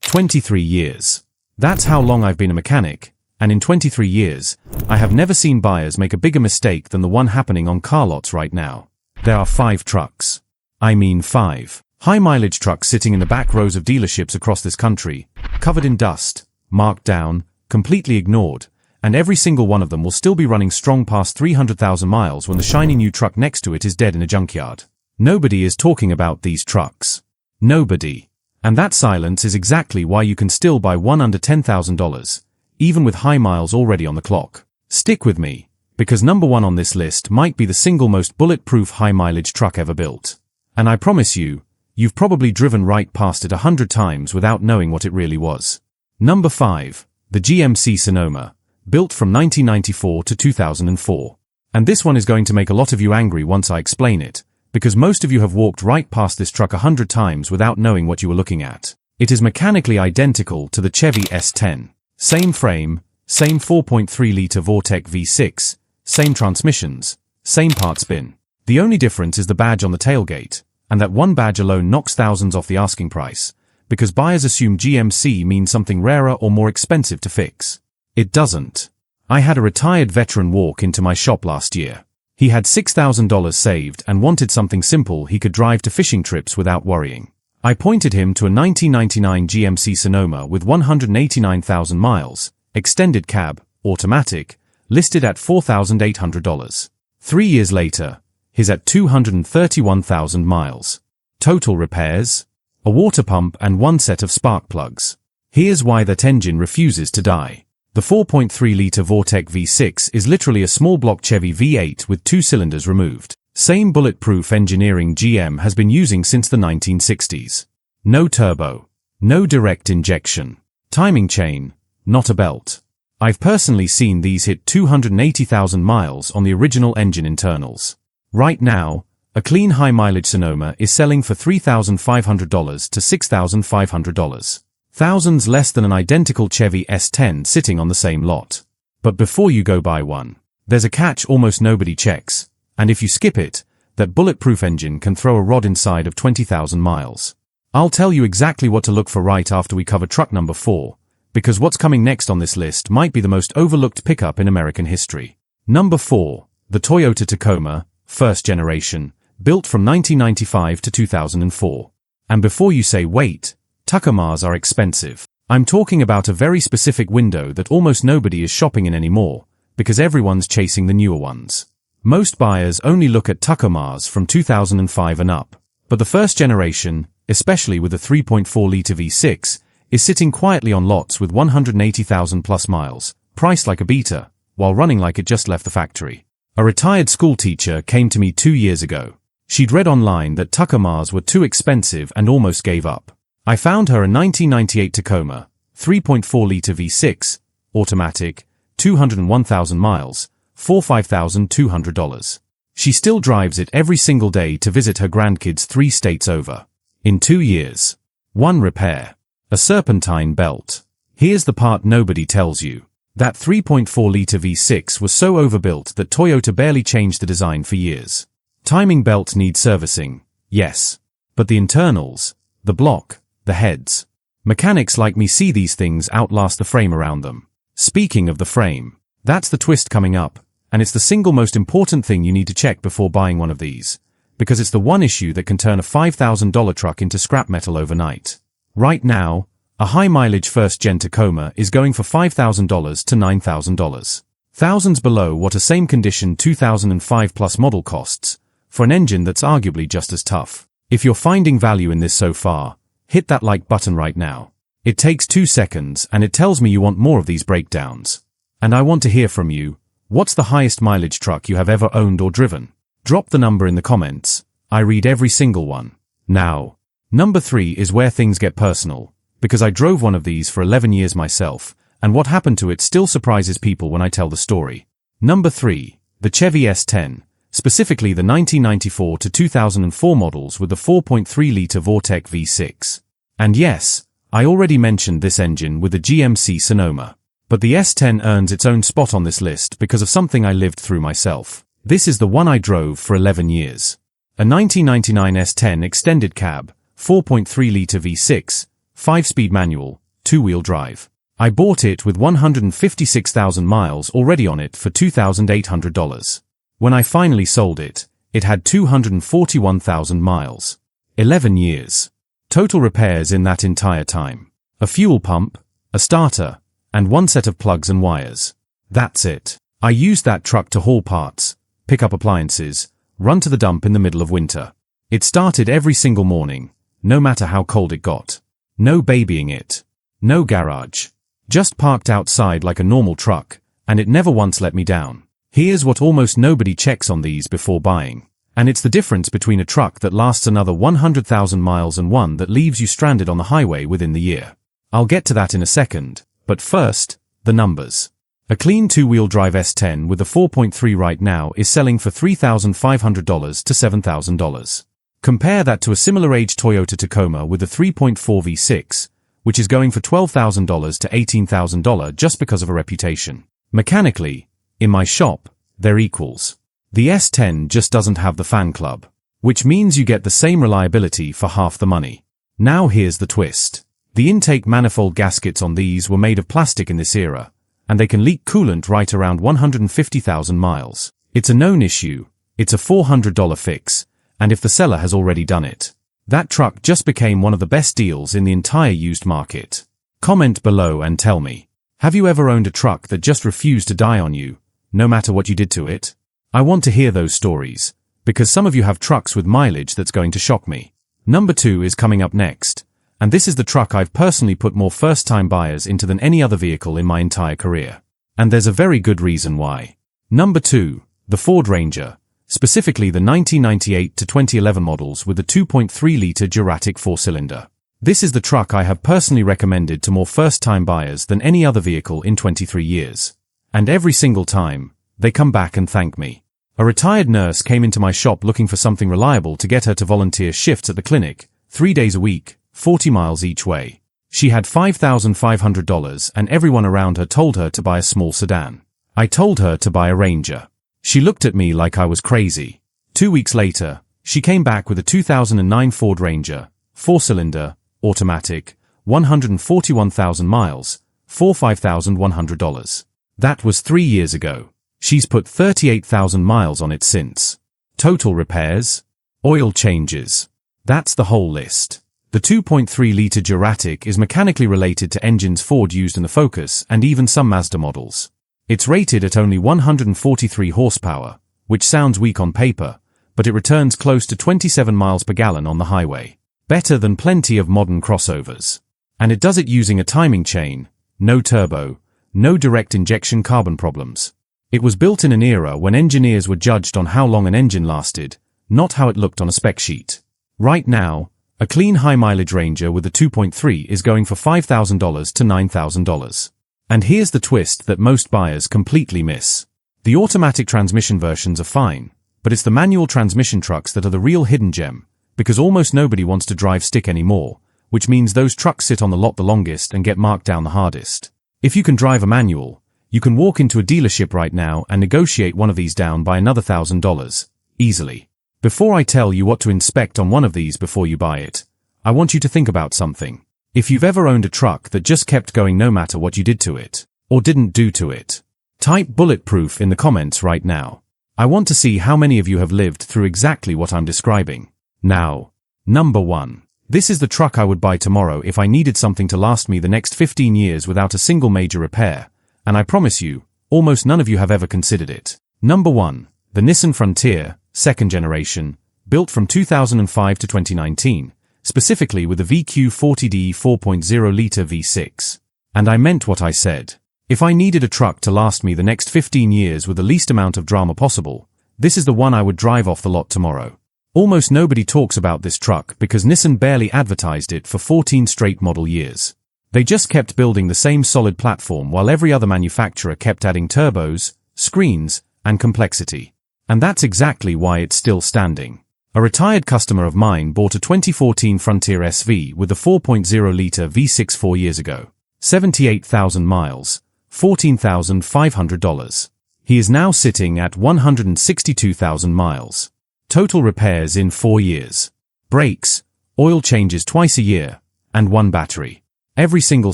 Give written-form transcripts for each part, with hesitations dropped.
23 years. That's how long I've been a mechanic, and in 23 years, I have never seen buyers make a bigger mistake than the one happening on car lots right now. There are 5 trucks. I mean 5 high-mileage trucks sitting in the back rows of dealerships across this country, covered in dust, marked down, completely ignored, and every single one of them will still be running strong past 300,000 miles when the shiny new truck next to it is dead in a junkyard. Nobody is talking about these trucks. Nobody. And that silence is exactly why you can still buy one under $10,000, even with high miles already on the clock. Stick with me, because number 1 on this list might be the single most bulletproof high-mileage truck ever built. And I promise you, you've probably driven right past it 100 times without knowing what it really was. Number 5, the GMC Sonoma, built from 1994 to 2004. And this one is going to make a lot of you angry once I explain it, because most of you have walked right past this truck 100 times without knowing what you were looking at. It is mechanically identical to the Chevy S10. Same frame, same 4.3-liter Vortec V6, same transmissions, same parts bin. The only difference is the badge on the tailgate, and that one badge alone knocks thousands off the asking price, because buyers assume GMC means something rarer or more expensive to fix. It doesn't. I had a retired veteran walk into my shop last year. He had $6,000 saved and wanted something simple he could drive to fishing trips without worrying. I pointed him to a 1999 GMC Sonoma with 189,000 miles, extended cab, automatic, listed at $4,800. 3 years later, he's at 231,000 miles. Total repairs, a water pump and 1 set of spark plugs. Here's why that engine refuses to die. The 4.3-liter Vortec V6 is literally a small block Chevy V8 with 2 cylinders removed. Same bulletproof engineering GM has been using since the 1960s. No turbo. No direct injection. Timing chain. Not a belt. I've personally seen these hit 280,000 miles on the original engine internals. Right now, a clean high-mileage Sonoma is selling for $3,500 to $6,500. Thousands less than an identical Chevy S10 sitting on the same lot. But before you go buy one, there's a catch almost nobody checks, and if you skip it, that bulletproof engine can throw a rod inside of 20,000 miles. I'll tell you exactly what to look for right after we cover truck number 4, because what's coming next on this list might be the most overlooked pickup in American history. Number 4, the Toyota Tacoma, first generation, built from 1995 to 2004. And before you say wait, Tacomas are expensive. I'm talking about a very specific window that almost nobody is shopping in anymore, because everyone's chasing the newer ones. Most buyers only look at Tacomas from 2005 and up, but the first generation, especially with the 3.4-liter V6, is sitting quietly on lots with 180,000 plus miles, priced like a beater, while running like it just left the factory. A retired school teacher came to me 2 years ago. She'd read online that Tacomas were too expensive and almost gave up. I found her a 1998 Tacoma, 3.4-liter V6, automatic, 201,000 miles, for $5,200. She still drives it every single day to visit her grandkids 3 states over. In 2 years. 1 repair. A serpentine belt. Here's the part nobody tells you. That 3.4-liter V6 was so overbuilt that Toyota barely changed the design for years. Timing belt needs servicing, yes. But the internals, the block, the heads. Mechanics like me see these things outlast the frame around them. Speaking of the frame, that's the twist coming up, and it's the single most important thing you need to check before buying one of these, because it's the one issue that can turn a $5,000 truck into scrap metal overnight. Right now, a high-mileage first-gen Tacoma is going for $5,000 to $9,000. Thousands below what a same-condition 2005-plus model costs, for an engine that's arguably just as tough. If you're finding value in this so far, hit that like button right now. It takes 2 seconds and it tells me you want more of these breakdowns. And I want to hear from you. What's the highest mileage truck you have ever owned or driven? Drop the number in the comments. I read every single one. Now, number 3 is where things get personal, because I drove one of these for 11 years myself, and what happened to it still surprises people when I tell the story. Number 3, the Chevy S10, specifically the 1994 to 2004 models with the 4.3-liter Vortec V6. And yes, I already mentioned this engine with the GMC Sonoma. But the S10 earns its own spot on this list because of something I lived through myself. This is the one I drove for 11 years. A 1999 S10 extended cab, 4.3-liter V6, 5-speed manual, 2-wheel drive. I bought it with 156,000 miles already on it for $2,800. When I finally sold it, it had 241,000 miles. 11 years. Total repairs in that entire time. A fuel pump, a starter, and one set of plugs and wires. That's it. I used that truck to haul parts, pick up appliances, run to the dump in the middle of winter. It started every single morning, no matter how cold it got. No babying it. No garage. Just parked outside like a normal truck, and it never once let me down. Here's what almost nobody checks on these before buying. And it's the difference between a truck that lasts another 100,000 miles and one that leaves you stranded on the highway within the year. I'll get to that in a second, but first, the numbers. A clean 2-wheel drive S10 with a 4.3 right now is selling for $3,500 to $7,000. Compare that to a similar age Toyota Tacoma with a 3.4 V6, which is going for $12,000 to $18,000 just because of a reputation. Mechanically, in my shop, they're equals. The S10 just doesn't have the fan club, which means you get the same reliability for half the money. Now here's the twist. The intake manifold gaskets on these were made of plastic in this era, and they can leak coolant right around 150,000 miles. It's a known issue, it's a $400 fix, and if the seller has already done it, that truck just became one of the best deals in the entire used market. Comment below and tell me, have you ever owned a truck that just refused to die on you, no matter what you did to it? I want to hear those stories, because some of you have trucks with mileage that's going to shock me. Number 2 is coming up next, and this is the truck I've personally put more first-time buyers into than any other vehicle in my entire career. And there's a very good reason why. Number 2, the Ford Ranger, specifically the 1998 to 2011 models with the 2.3-liter Juratic 4-cylinder. This is the truck I have personally recommended to more first-time buyers than any other vehicle in 23 years. And every single time, they come back and thank me. A retired nurse came into my shop looking for something reliable to get her to volunteer shifts at the clinic, 3 days a week, 40 miles each way. She had $5,500 and everyone around her told her to buy a small sedan. I told her to buy a Ranger. She looked at me like I was crazy. 2 weeks later, she came back with a 2009 Ford Ranger, 4-cylinder, automatic, 141,000 miles, for $5,100. That was 3 years ago. She's put 38,000 miles on it since. Total repairs, oil changes. That's the whole list. The 2.3-liter Juratic is mechanically related to engines Ford used in the Focus and even some Mazda models. It's rated at only 143 horsepower, which sounds weak on paper, but it returns close to 27 miles per gallon on the highway. Better than plenty of modern crossovers. And it does it using a timing chain, no turbo, no direct injection carbon problems. It was built in an era when engineers were judged on how long an engine lasted, not how it looked on a spec sheet. Right now, a clean high-mileage Ranger with a 2.3 is going for $5,000 to $9,000. And here's the twist that most buyers completely miss. The automatic transmission versions are fine, but it's the manual transmission trucks that are the real hidden gem, because almost nobody wants to drive stick anymore, which means those trucks sit on the lot the longest and get marked down the hardest. If you can drive a manual, you can walk into a dealership right now and negotiate one of these down by another $1,000, easily. Before I tell you what to inspect on one of these before you buy it, I want you to think about something. If you've ever owned a truck that just kept going no matter what you did to it, or didn't do to it, type bulletproof in the comments right now. I want to see how many of you have lived through exactly what I'm describing. Now, number 1. This is the truck I would buy tomorrow if I needed something to last me the next 15 years without a single major repair, and I promise you, almost none of you have ever considered it. Number 1. The Nissan Frontier, 2nd generation, built from 2005 to 2019, specifically with the VQ40D 4.0-liter V6. And I meant what I said. If I needed a truck to last me the next 15 years with the least amount of drama possible, this is the one I would drive off the lot tomorrow. Almost nobody talks about this truck because Nissan barely advertised it for 14 straight model years. They just kept building the same solid platform while every other manufacturer kept adding turbos, screens, and complexity. And that's exactly why it's still standing. A retired customer of mine bought a 2014 Frontier SV with a 4.0-liter V6 4 years ago. 78,000 miles, $14,500. He is now sitting at 162,000 miles. Total repairs in 4 years. Brakes, oil changes twice a year, and one battery. Every single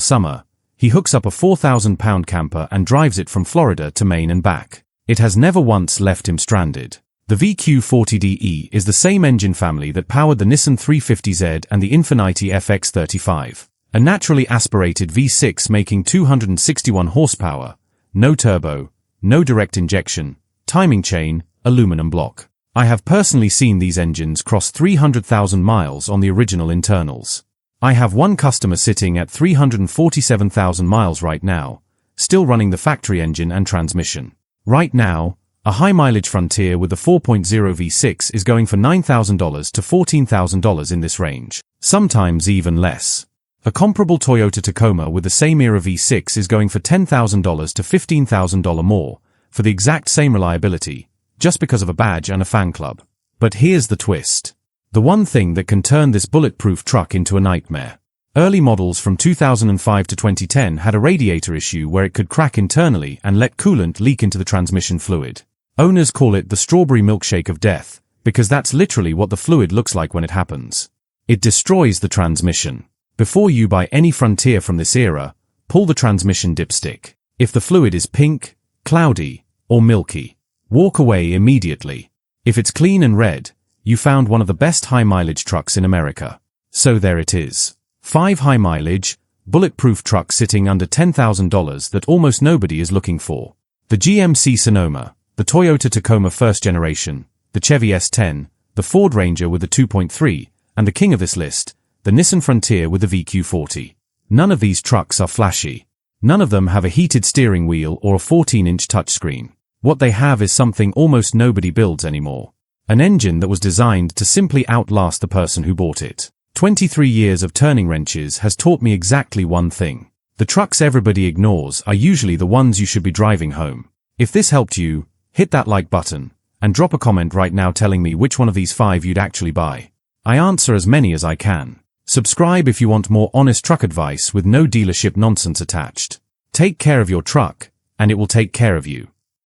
summer, he hooks up a 4,000-pound camper and drives it from Florida to Maine and back. It has never once left him stranded. The VQ40DE is the same engine family that powered the Nissan 350Z and the Infiniti FX35. A naturally aspirated V6 making 261 horsepower, no turbo, no direct injection, timing chain, aluminum block. I have personally seen these engines cross 300,000 miles on the original internals. I have one customer sitting at 347,000 miles right now, still running the factory engine and transmission. Right now, a high-mileage Frontier with the 4.0 V6 is going for $9,000 to $14,000 in this range, sometimes even less. A comparable Toyota Tacoma with the same era V6 is going for $10,000 to $15,000 more, for the exact same reliability, just because of a badge and a fan club. But here's the twist. The one thing that can turn this bulletproof truck into a nightmare. Early models from 2005 to 2010 had a radiator issue where it could crack internally and let coolant leak into the transmission fluid. Owners call it the strawberry milkshake of death, because that's literally what the fluid looks like when it happens. It destroys the transmission. Before you buy any Frontier from this era, pull the transmission dipstick. If the fluid is pink, cloudy, or milky, walk away immediately. If it's clean and red, you found one of the best high-mileage trucks in America. So there it is. 5 high-mileage, bulletproof trucks sitting under $10,000 that almost nobody is looking for. The GMC Sonoma, the Toyota Tacoma first generation, the Chevy S10, the Ford Ranger with the 2.3, and the king of this list, the Nissan Frontier with the VQ40. None of these trucks are flashy. None of them have a heated steering wheel or a 14-inch touchscreen. What they have is something almost nobody builds anymore. An engine that was designed to simply outlast the person who bought it. 23 years of turning wrenches has taught me exactly one thing. The trucks everybody ignores are usually the ones you should be driving home. If this helped you, hit that like button, and drop a comment right now telling me which one of these 5 you'd actually buy. I answer as many as I can. Subscribe if you want more honest truck advice with no dealership nonsense attached. Take care of your truck, and it will take care of you.